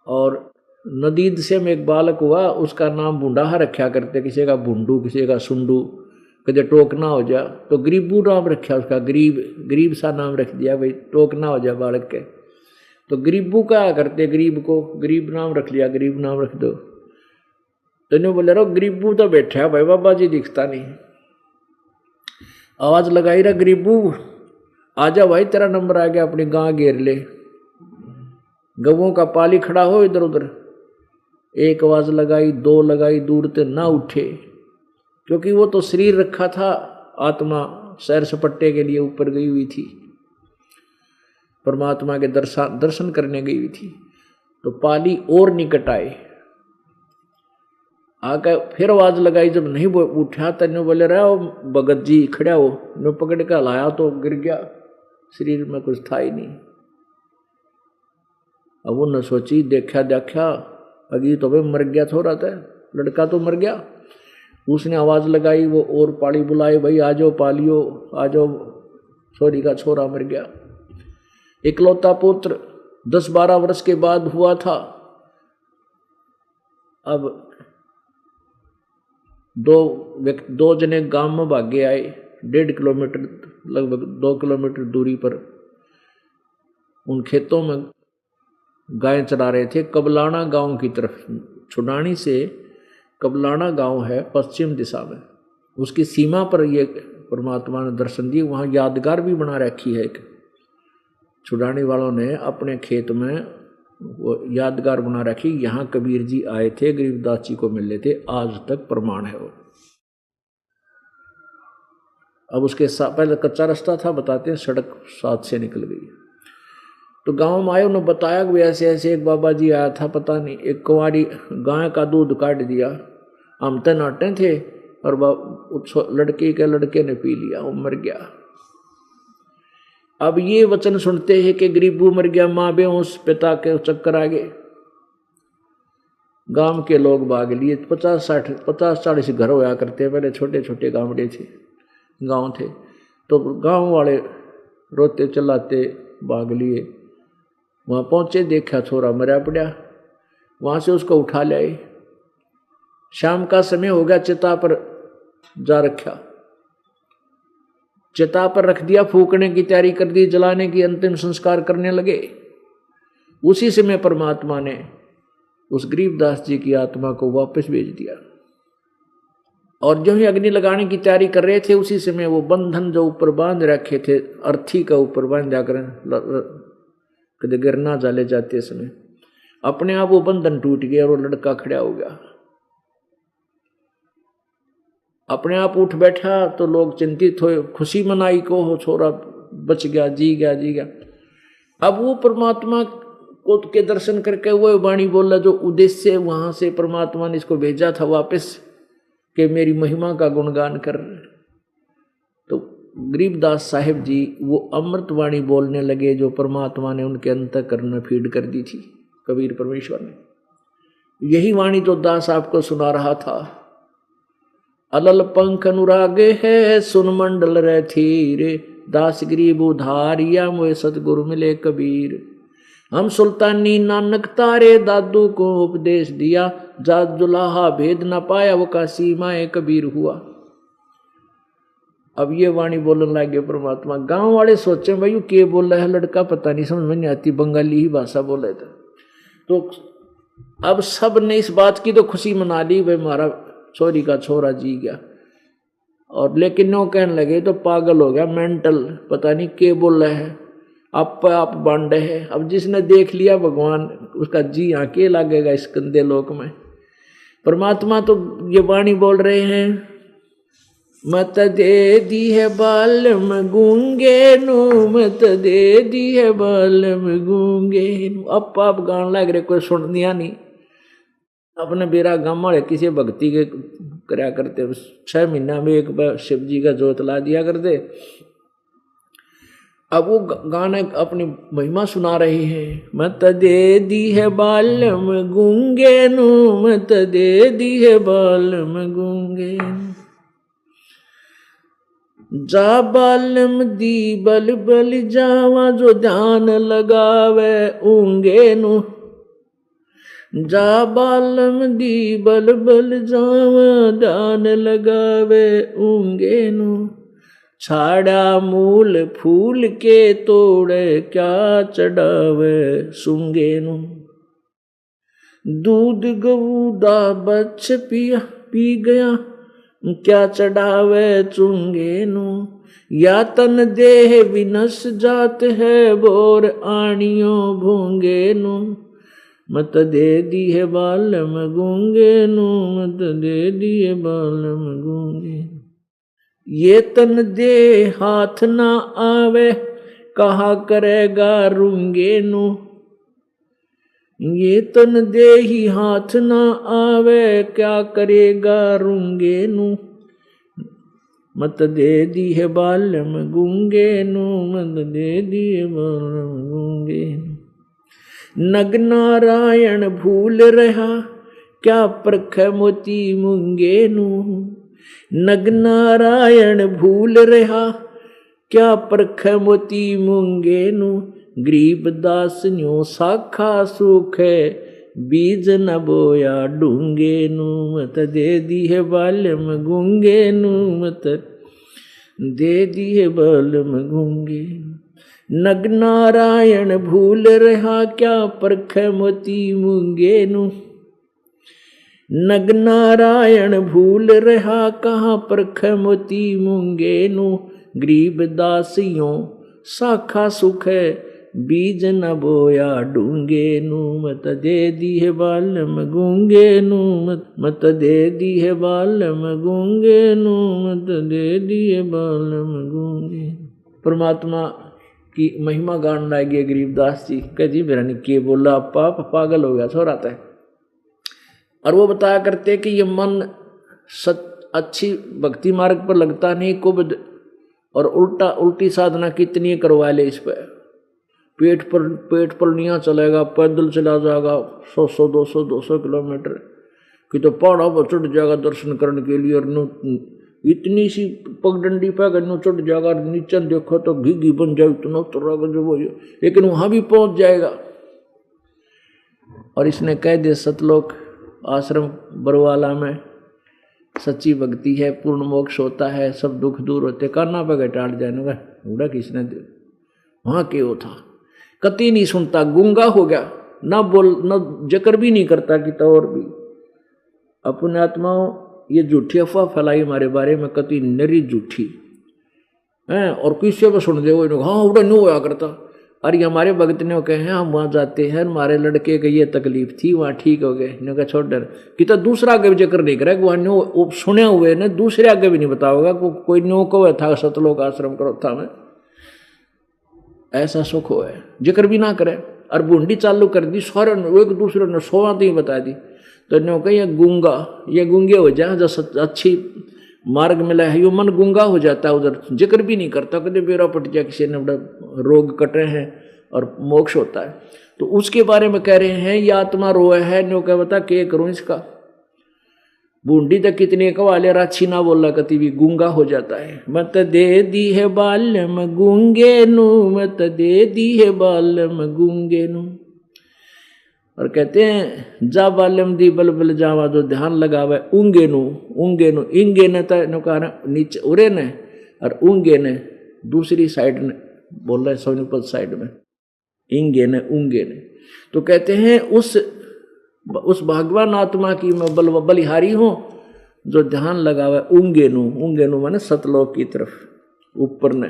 और नदीद से में एक बालक हुआ, उसका नाम बूढ़ा रखा करते, किसी का भुंडू किसी का सुंडू, कदे टोक ना हो जा तो गरीबू नाम रखा उसका, गरीब सा नाम रख दिया भाई, टोक ना हो जा बालक के। तो गरीबू कहा करते, गरीब को गरीब नाम रख लिया, गरीब नाम रख दो। तो नहीं बोले रहो गरीबू तो बैठा है भाई, बाबा जी दिखता नहीं। आवाज लगाई, रहा गरीबू आजा भाई, तेरा नंबर आ गया, अपनी गां घेर ले, गवों का पाली खड़ा हो इधर उधर। एक आवाज लगाई, 2 लगाई, दूर ते ना उठे, क्योंकि वो तो शरीर रखा था, आत्मा सैर सपट्टे के लिए ऊपर गई हुई थी, परमात्मा के दर्शन करने गई हुई थी। तो पाली और निकट आए, आकर फिर आवाज लगाई, जब नहीं उठा तन्ने बोले रहा भगत जी खड़ा हो, मैं पकड़ कर लाया तो गिर गया, शरीर में कुछ था ही नहीं। अब वो न सोची, देखा अगी तो भाई मर गया, थोड़ा था लड़का तो मर गया। उसने आवाज लगाई, वो और पाली बुलाए, भाई आ जाओ पालियो, आ जाओ, छोरी का छोरा मर गया। इकलौता पुत्र 10-12 वर्ष के बाद हुआ था। अब दो जने गांव में भागे आए, 1.5 किलोमीटर लगभग 2 किलोमीटर दूरी पर उन खेतों में गायें चरा रहे थे, कबलाना गांव की तरफ। छुडानी से कबलाना गांव है पश्चिम दिशा में, उसकी सीमा पर ये परमात्मा ने दर्शन दिए। वहाँ यादगार भी बना रखी है, एक छुडानी वालों ने अपने खेत में वो यादगार बना रखी, यहाँ कबीर जी आए थे, गरीबदास जी को मिले थे, आज तक प्रमाण है वो। अब उसके पहले कच्चा रास्ता था, बताते हैं सड़क साथ से निकल गई। तो गांव में आए, उन्होंने बताया कि ऐसे ऐसे एक बाबा जी आया था, पता नहीं एक कुंवारी गाय का दूध काट दिया, हम तो नाटे थे और लड़के ने पी लिया, वो मर गया। अब ये वचन सुनते हैं कि गरीबू मर गया, माँ बेहोश, पिता के चक्कर आ गए। गांव के लोग भाग लिए, 50-40 घर होया करते, पहले छोटे छोटे गांवड़े थे, गांव थे। तो गांव वाले रोते चिल्लाते भाग लिए, वहां पहुंचे, देखा छोरा मरा पड़ा, वहां से उसको उठा लाए। शाम का समय हो गया, चिता पर जा रखा। चिता पर रख दिया, फूकने की तैयारी कर दी, जलाने की, अंतिम संस्कार करने लगे। उसी समय परमात्मा ने उस गरीबदास जी की आत्मा को वापस भेज दिया। और जो ही अग्नि लगाने की तैयारी कर रहे थे, उसी समय वो बंधन जो ऊपर बांध रखे थे, अर्थी का ऊपर बांध जाकर कदे गिरना जाले जाते समय अपने आप वो बंधन टूट गया और वो लड़का खड़ा हो गया। अपने आप उठ बैठा तो लोग चिंतित हुए, खुशी मनाई को हो छोरा बच गया, जी गया, जी गया। अब वो परमात्मा को के दर्शन करके वो वाणी बोला जो उद्देश्य वहां से परमात्मा ने इसको भेजा था वापस कि मेरी महिमा का गुणगान कर। तो गरीबदास साहिब जी वो अमृत वाणी बोलने लगे जो परमात्मा ने उनके अंतःकरण में फीड कर दी थी, कबीर परमेश्वर ने। यही वाणी जो दास आपको सुना रहा था, अलल पंख अनुरागे है सुन मंडल रे थीरे, दास गरीब उधारिया मोए सतगुरु मिले कबीर। हम सुल्तानी नानक तारे दादू को उपदेश दिया, जात जुलाहा भेद न पाया वो का सीमाए कबीर हुआ। अब ये वाणी बोलने लगे परमात्मा। गांव वाले सोचे भाई के बोल रहा है लड़का, पता नहीं समझ में नहीं आती, बंगाली ही भाषा बोल रहे थे। तो अब सब ने इस बात की तो खुशी मना ली, भाई हमारा छोरी का छोरा जी गया। और लेकिन नो कहने लगे तो पागल हो गया, मेंटल, पता नहीं के बोल रहे हैं, आप बांडे है। अब जिसने देख लिया भगवान उसका जी आके लगेगा इस गंदे लोक में। परमात्मा तो ये वाणी बोल रहे हैं, मत दे दी है बालम गूंगे नु, मत दे दी है बालम गूंगे नु। अब आप गान लग रहे, कोई सुन दिया नहीं। अपने बेरा गाँव वाले किसी भक्ति के करया करते, 6 महीना में एक बार शिव जी का जोत ला दिया करते। अब वो गाने अपनी महिमा सुना रहे हैं, मत दे दी है बालम गूंगे नु, मत दे दी है बालम गूंगे नु। जा बालम दी बल बल जावा, जो ध्यान लगावे ऊंगे नु। जा बालम दी बल बल जावा, ध्यान लगावे ऊंगे नु। छाड़ा मूल फूल के तोड़े, क्या चढ़ावे सूंगे नु। दूध गऊ दा बच्च पिया पी गया, क्या चढ़ावे चूंगे नु। या तन देह विनस जात है, बोर आनियो भूंगे नु। मत दे दी है बालम गूंगे नु, मत दे दी है बालम गूंगे। ये तन दे हाथ ना आवे, कहा करेगा रूंगे नु। ये तन दे ही हाथ ना आवे, क्या करेगा रूंगे नु। मत दे दी है बालम गूंगे नु, मत दे दी है बालम गूंगे नु। नग नारायण भूल रहा, क्या परख मोती मूंगे नु। नग नारायण भूल रहा, क्या परख मोती मूंगे नु। गरीब दास न्यो साखा सुख है, बीज न बोया डूंगे नु। मत दे दी है बालम गूंगे नु, मत दे दी है बालम गूंगे। नग नारायण भूल रहा, क्या परख मोती मूंगे नु। नग नारायण भूल रहा, कहाँ परख मोती मूंगे नु। गरीब दासियों साखा सुख है, बीज न बोया डूंगे नु। मत दे दी है बालम गूंगे नु, मत दे दी है बालम गूंगे नु, मत दे दी है बालम गूंगे। परमात्मा की महिमा गान लाएगी गरीबदास जी। कह जी मेरा ने के बोला, पाप पागल हो गया छोरा था। और वो बताया करते कि ये मन अच्छी भक्ति मार्ग पर लगता नहीं, कुबद और उल्टी साधना कितनी करवा ले इस पर। पेट पर नहीं चलेगा, पैदल चला जाएगा 100 200 किलोमीटर कि तो पहाड़ों पर चढ़ जाएगा दर्शन करने के लिए। और इतनी सी पगडंडी पे अगर चढ़ जाएगा, नीचे देखो तो घी बन जाए, इतना उतरेगा जो वो, लेकिन वहां भी पहुंच जाएगा। और इसने कह दिया सतलोक आश्रम बरवाला में सच्ची भक्ति है, पूर्ण मोक्ष होता है, सब दुख दूर होते। काना पे टाट जाएगा उड़ा किसने दे वहां क्यों था, कति नहीं सुनता, गूंगा हो गया, ना बोल न जिक्र भी नहीं करता कि तो। और भी अपने आत्माओं ये झूठी अफवाह फैलाई हमारे बारे में, कति नरी झूठी है। और किसी पर सुन दे वो हाँ उड़ा नहीं होया करता। अरे हमारे भगत ने कहे हैं हम वहाँ जाते हैं, हमारे लड़के की ये तकलीफ थी, वहाँ ठीक हो गए। ने कहा छोड़ डर कि तो दूसरा आगे भी जिक्र नहीं करा, वहाँ न्यो सुने हुए ने दूसरे आगे भी नहीं बताओगा कोई न्यो को था सतलोक आश्रम करो था मैं ऐसा सुख हो है, जिक्र भी ना करे। और बूंदी चालू कर दी सारे एक दूसरे ने सोवा ही बता दी। तो न्यो कही ये गूंगे हो जाए, जो अच्छी मार्ग मिला है, यो मन गूंगा हो जाता है, उधर जिक्र भी नहीं करता, कभी बेरा पट जाए, किसी ने बड़ा रोग कटे हैं और मोक्ष होता है। तो उसके बारे में कह रहे हैं ये आत्मा रोए है, न्यो क्या बता के करूं इसका। बूंदी तक कितने कवाले राछी ना बोला कति भी गूंगा हो जाता है। मत दे दी है बाल्यम गूंगे नू, मत दे दी है बाल्यम गूंगे नू। और कहते हैं जा बाल्यम दी बलबल जावा, जो ध्यान लगावे ऊंगे नू इंगे ने तो नीचे उरे ने, और ऊंगे ने दूसरी साइड ने बोल रहे सोनीपत साइड में, इंगे ने ऊंगे ने। तो कहते हैं उस भगवान आत्मा की मैं बलिहारी हूं जो ध्यान लगावे ऊंगे नू माने सतलोक की तरफ ऊपर ने।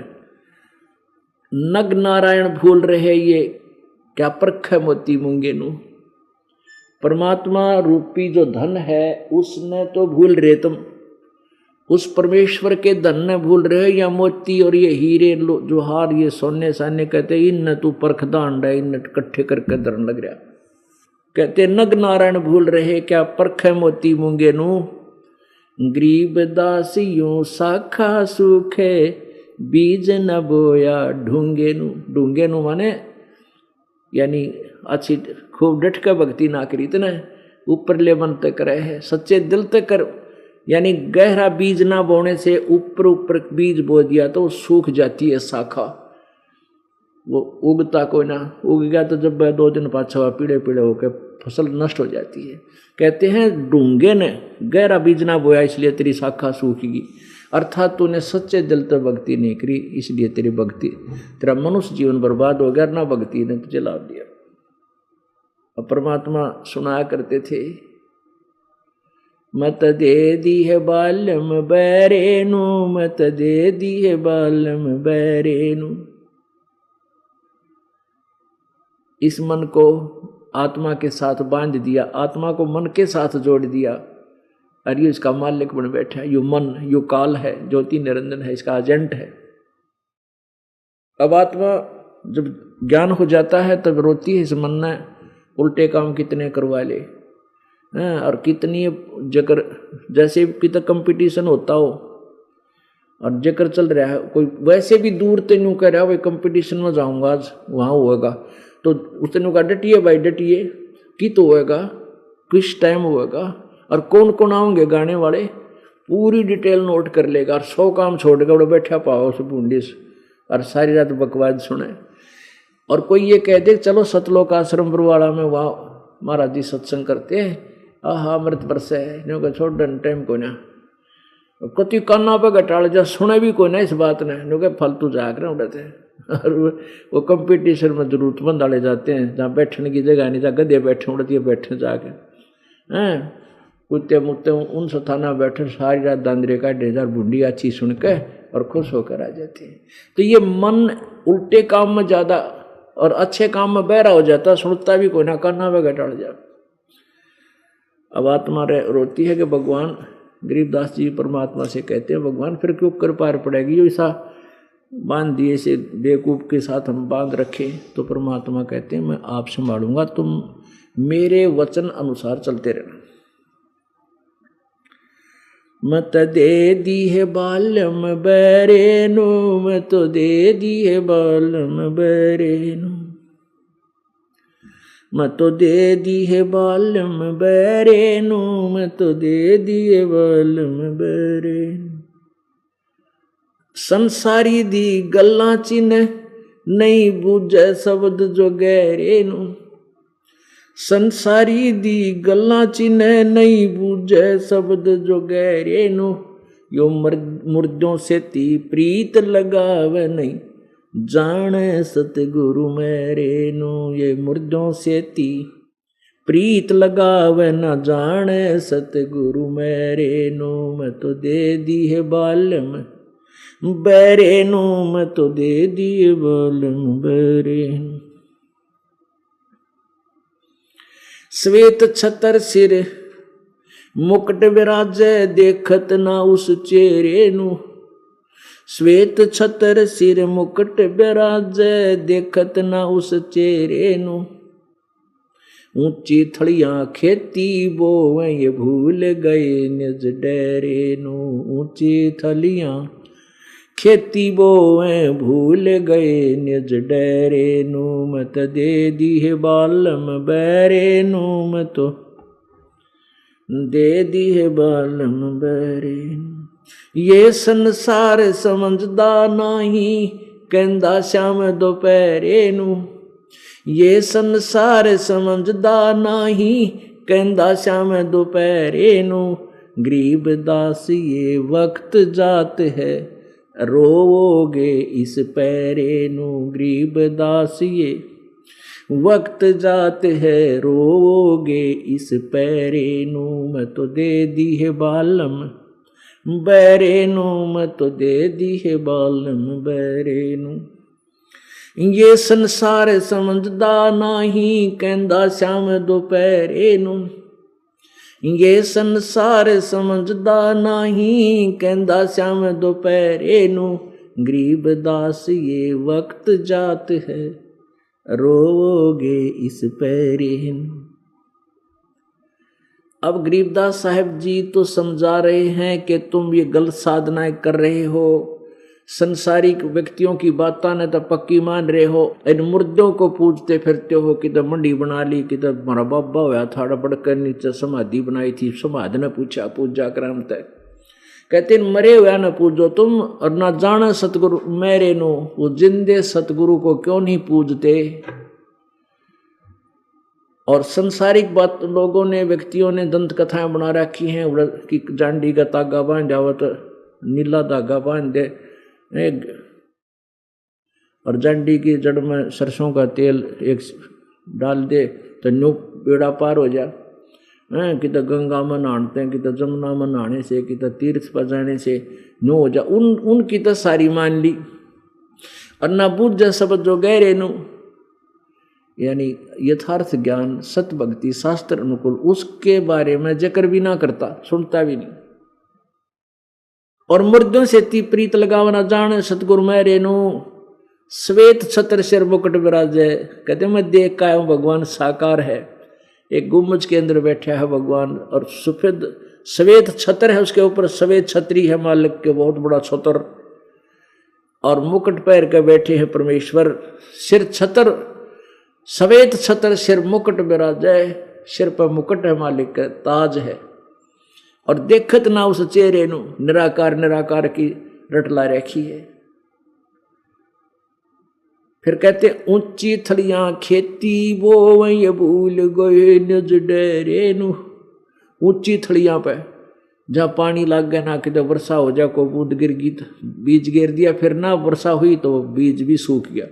नग नारायण भूल रहे ये क्या परख है मोती मूंगे नू। परमात्मा रूपी जो धन है उसने तो भूल रहे तुम, उस परमेश्वर के धन ने भूल रहे, या मोती और ये हीरे जोहार ये सोने साने कहते इन तू परख दांड है, इन इकट्ठे करके धरन लग रहा। कहते नग नारायण भूल रहे क्या परख है मोती मूंगे नू। गरीब दासियों साखा सूखे बीज न बोया ढूंगे नू माने यानी अच्छी खूब डट कर भक्ति ना करी इतना ऊपर ले मन तक रहे है, सच्चे दिल तक कर, यानी गहरा बीज ना बोने से ऊपर बीज बो दिया तो सूख जाती है शाखा, वो उगता कोई ना, उग गया तो जब 2 दिन पाछा पीड़े होकर फसल नष्ट हो जाती है। कहते हैं ढूंगे ने गहरा बीज ना बोया इसलिए तेरी शाखा सूखेगी, अर्थात तूने सच्चे दिल तो भक्ति नहीं करी इसलिए तेरी भक्ति तेरा मनुष्य जीवन बर्बाद हो गया, ना भक्ति ने तुझे लाभ दिया। और परमात्मा सुनाया करते थे मत दे दी है बाल्यम बैरेनु, मत दे दी है बाल्यम बैरेनु। इस मन को आत्मा के साथ बांध दिया, आत्मा को मन के साथ जोड़ दिया, और ये इसका मालिक बन बैठा है। यो मन यो काल है, ज्योति निरंजन है, इसका एजेंट है। अब आत्मा जब ज्ञान हो जाता है तब रोती है इस मन ने उल्टे काम कितने करवा ले, और कितनी जकर जैसे कितना कंपटीशन होता हो और जकर चल रहा है, कोई वैसे भी दूर तेनू कह रहा है भाई कंपटीशन में जाऊंगा आज वहाँ होएगा, तो उसने कहा डटिए भाई डटिए, कि तो होएगा किस टाइम होएगा और कौन कौन आओगे गाने वाले, पूरी डिटेल नोट कर लेगा और 100 काम छोड़ के बैठा पाओ उस बूंदी से और सारी रात बकवाद सुने। और कोई ये कह दे चलो सतलोक आश्रम बरवाड़ा में वहाँ महाराज जी सत्संग करते हैं, आहा अमृत बरसे है, छोड़ डन टाइम को ना कति काना पे घटाड़ जा सुने भी कोई ना इस बात ने, नो के फालतू जाग रहे उड़ते हैं। और वो कंपटीशन में जरूरतमंद वाले जाते हैं जहाँ बैठने की जगह नहीं, जहाँ गधे बैठे उड़ती है बैठे जाके हैं कुत्ते मुत्ते उन स्थाना बैठे सारी रात दांदरे का 1000 बूंदी अच्छी सुन के और खुश होकर आ जाती है। तो ये मन उल्टे काम में ज्यादा और अच्छे काम में बहरा हो जाता, सुनता भी कोई ना, काना पे घटाड़ जा। अब आत्मा रोती है कि भगवान, गरीबदास जी परमात्मा से कहते हैं भगवान फिर क्यों कर पार पड़ेगी, जो ऐसा बांध दिए से बेवकूफ के साथ हम बांध रखे। तो परमात्मा कहते हैं मैं आप संभालूंगा, तुम मेरे वचन अनुसार चलते रहना। मत दे दी है बालम बैरेनु, मत दे दी है बालम बैरेनु, मत दे दी है बालम बैरेनु, मत दे दी है बालम बैरेनु। संसारी दी गल्लां चिन्ह नहीं बूझे शब्द जो गहरे नू, संसारी दी गल्ला चिन्ह नहीं बूझे शब्द जो गहरे नु यो मुर्दों से ती प्रीत लगावे नहीं जाने सतगुरु मेरे नु ये मुर्दों से ती प्रीत लगावे न जाने सतगुरु मेरे नु मैं तो दे दी है बालम बैरे नु मैं तो दे दी है बालम बैरे। श्वेत छतर सिर मुकुट विराजे देखत ना उस चेहरे नु श्वेत छतर सिर मुकुट विराजे देखत ना उस चेहरे नु ऊंची थड़ियां खेती बोवे ये भूल गए निज डेरे नु ऊंची थलियां खेती बोवे भूल गए निज डेरे नु मत दे दी है बालम बैरे नु मत दे दी है बालम बैरे। ये संसार समझदा नहीं कहंदा श्याम दोपहरे नु ये संसार समझदा नहीं कहंदा श्याम दोपहरे नु गरीब दास ये वक्त जात है रोओगे इस पैरे नु गरीब दास ये वक्त जात है रोओगे इस पैरे नु मैं तो दे दी है बालम बैरे नु मैं तो दे दी है बालम बैरे नु। ये संसार समझदा नहीं कहंदा श्याम दोपहरे नु ये संसार समझदा नहीं कहंदा श्याम दोपहरे नु गरीब दास ये वक्त जात है रोओगे इस पैरे नु। अब गरीबदास साहब जी तो समझा रहे हैं कि तुम ये गलत साधनाएं कर रहे हो, संसारिक व्यक्तियों की बातें ने तो पक्की मान रहे हो, इन मुर्दों को पूजते फिरते हो, किधर मंडी बना ली, किधर हमारा बाबा होया था बढ़कर नीचे समाधि बनाई थी, समाधि ने पूछा पूजा कराम तय कहते मरे हुआ न पूजो तुम और ना जाना सतगुरु मेरे नो वो जिंदे सतगुरु को क्यों नहीं पूजते। और संसारिक बात लोगों ने व्यक्तियों ने दंत कथाएं बना रखी हैं कि जांडी का तागा बांध जाओ तो नीला धागा बांध दे और जांडी की जड़ में सरसों का तेल एक डाल दे तो न्यू बेड़ा पार हो जा। किधर गंगा में नहाते हैं, किधर जमुना में नहाने से, किधर तीर्थ पर जाने से न्यू हो जा। उनकी तो सारी मान ली और ना बुझ शब्द जो गहरे नु यानी यथार्थ ज्ञान सत भक्ति शास्त्र अनुकूल उसके बारे में जिक्र भी ना करता, सुनता भी नहीं। और मुर्दों से ती प्रीत लगावना जान सतगुरु मेरे नु श्वेत छत्र सिर मुकुट विराजे कहते मैं देख का हूं भगवान साकार है, एक गुम्बज के अंदर बैठा है भगवान और सफेद श्वेत छत्र है, उसके ऊपर श्वेत छत्री है मालिक के बहुत बड़ा छत्र और मुकुट पैर के बैठे हैं परमेश्वर। सिर छत्र श्वेत छत्र सिर मुकुट विराजे, सिर पर मुकुट है मालिक का ताज है और देखत ना उस चेहरे नु निराकार निराकार की रटला रखी है। फिर कहते ऊंची थलियां खेती वो वही भूल गए निज डेरे नु। ऊंची थलियां पे जहाँ पानी लग गया ना किधर वर्षा हो जाए को बूंद गिर गई बीज गिर दिया, फिर ना वर्षा हुई तो बीज भी सूख गया।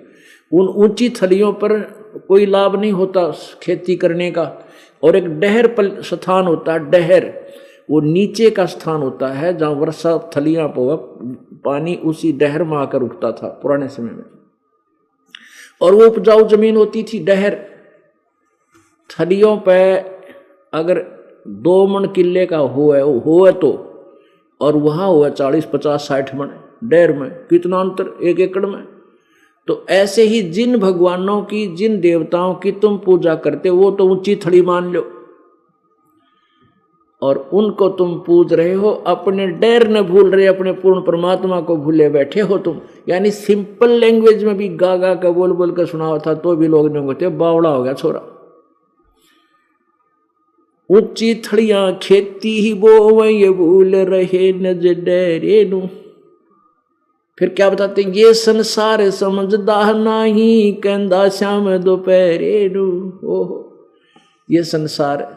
उन ऊंची थलियों पर कोई लाभ नहीं होता खेती करने का। और एक डहर स्थान होता है, डहर वो नीचे का स्थान होता है जहाँ वर्षा थलियां पर पानी उसी डहर में आकर उगता था पुराने समय में और वो उपजाऊ जमीन होती थी। डहर थलियों पे अगर 2 मन किले का हो तो और वहाँ हुआ 40, 50, 60 मन डहर में कितना अंतर 1 एकड़ में। तो ऐसे ही जिन भगवानों की जिन देवताओं की तुम पूजा करते वो तो ऊंची थड़ी मान लो और उनको तुम पूज रहे हो, अपने डर न भूल रहे, अपने पूर्ण परमात्मा को भूले बैठे हो तुम। यानी सिंपल लैंग्वेज में भी गा गा का बोल बोल कर सुना था तो भी लोग नहीं कहते बावड़ा हो गया छोरा। ऊंची थड़ियां खेती ही वो ये भूल रहे नज डरे नु। फिर क्या बताते हैं ये संसार समझदा नहीं कहंदा श्याम दोपहरे नु। ओहो ये संसार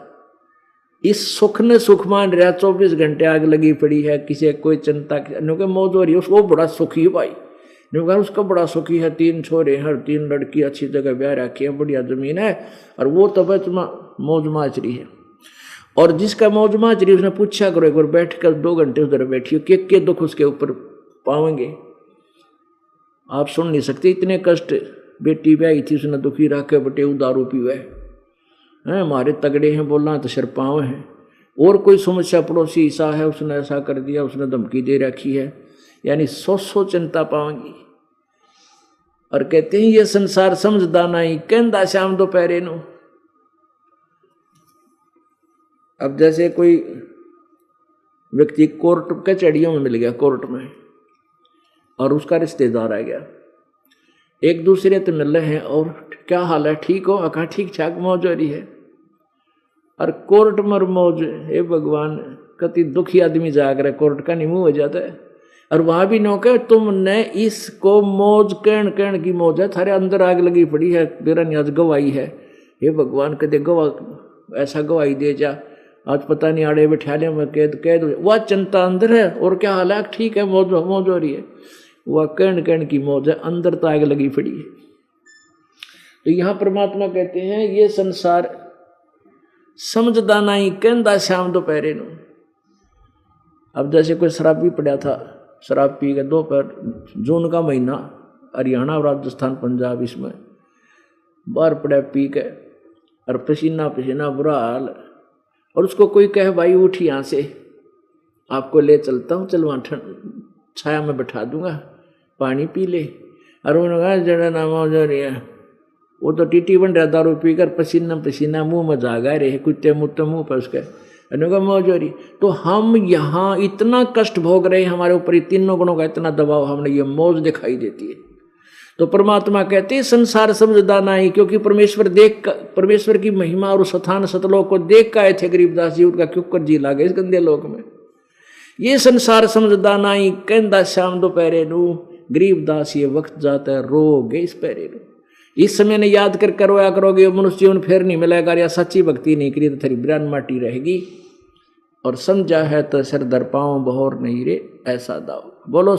इस सुख ने सुख मान रहा, 24 घंटे आग लगी पड़ी है, किसी कोई चिंता की मौज हो रही है, उसको बड़ा सुखी है भाई, उसका बड़ा सुखी है, 3 छोरे हैं, 3 लड़की, अच्छी जगह ब्याह रखी है, बढ़िया जमीन है, और वो तो बस मौज माच रही है। और जिसका मौज माच रही उसने पूछा करो एक बार बैठ कर 2 घंटे उधर बैठी हो, के दुख उसके ऊपर पाओगे, आप सुन नहीं सकते इतने कष्ट। बेटी ब्याही थी, उसने दुखी रख के बटे दारू पीवे हैं, हमारे तगड़े हैं, बोलना तो सिर पाँव हैं। और कोई समस्या पड़ोसी ऐसा है, उसने ऐसा कर दिया, उसने धमकी दे रखी है, यानी 100 चिंता पाओगी। और कहते हैं ये संसार समझदा नहीं, कहंदा शाम दोपहरे नु। अब जैसे कोई व्यक्ति कोर्ट कचहरियों में मिल गया, कोर्ट में, और उसका रिश्तेदार आ गया, एक दूसरे से मिल रहे हैं, और क्या हाल है, ठीक हो, अका ठीक ठाक, मौज हो रही है। और कोर्ट मर मौज, हे भगवान, कति दुखी आदमी जाग रहा है, कोर्ट का निमू हो जाता है। और वहां भी नौके तुमने इसको मौज कहन की मौज है, थारे अंदर आग लगी पड़ी है, तेरा न्याज गवाही है, हे भगवान कदे गवाह ऐसा गवाही दे जा, आज पता नहीं आड़े बैठा लिया मैं कैद वह चिंता अंदर है, और क्या हाल है, ठीक है, मौज हो रही है, वह कहन की मौज है, अंदर तो आग लगी पड़ी है। तो यहाँ परमात्मा कहते हैं ये संसार समझदा नहीं, कहंदा शाम दोपहरे नु। अब जैसे कोई शराबी पड़ा था, शराब पी के दोपहर, जून का महीना, हरियाणा, राजस्थान, पंजाब, इसमें बाहर पड़ा पी के, और पसीना पसीना बुरा हाल, और उसको कोई कहे भाई उठ यहाँ से, आपको ले चलता हूँ, चल वहाँ छाया में बैठा दूंगा, पानी पी ले। और उन्होंने कहा जड़ा नाम हो जा रही है, वो तो टीटी बन रहा, दारू पी कर पसीना पसीना मुंह में जागा रहे, कुत्ते मुत्ते मुँह पर उसके, मौज हो रही। तो हम यहाँ इतना कष्ट भोग रहे हैं, हमारे ऊपर 3 गुणों का इतना दबाव, हमने ये मौज दिखाई देती है। तो परमात्मा कहते हैं संसार समझदा नहीं, क्योंकि परमेश्वर की महिमा और स्थान सतलोक को देख का आए थे गरीबदास जी, उनका क्यों कर जी लागे इस गंदे लोक में। ये संसार समझदा नहीं, कहंदा शाम दोपहरे नु, गरीबदास ये वक्त जाता है रोगे इस पैरे नु। इस समय ने याद कर करवाया करोगे, मनुष्य जीवन फिर नहीं मिलेगा, या सच्ची भक्ति नहीं करी तो तेरी बिरान माटी रहेगी। और समझा है तो सिर दर पाँव बहोर नहीं रे, ऐसा दाव बोलो।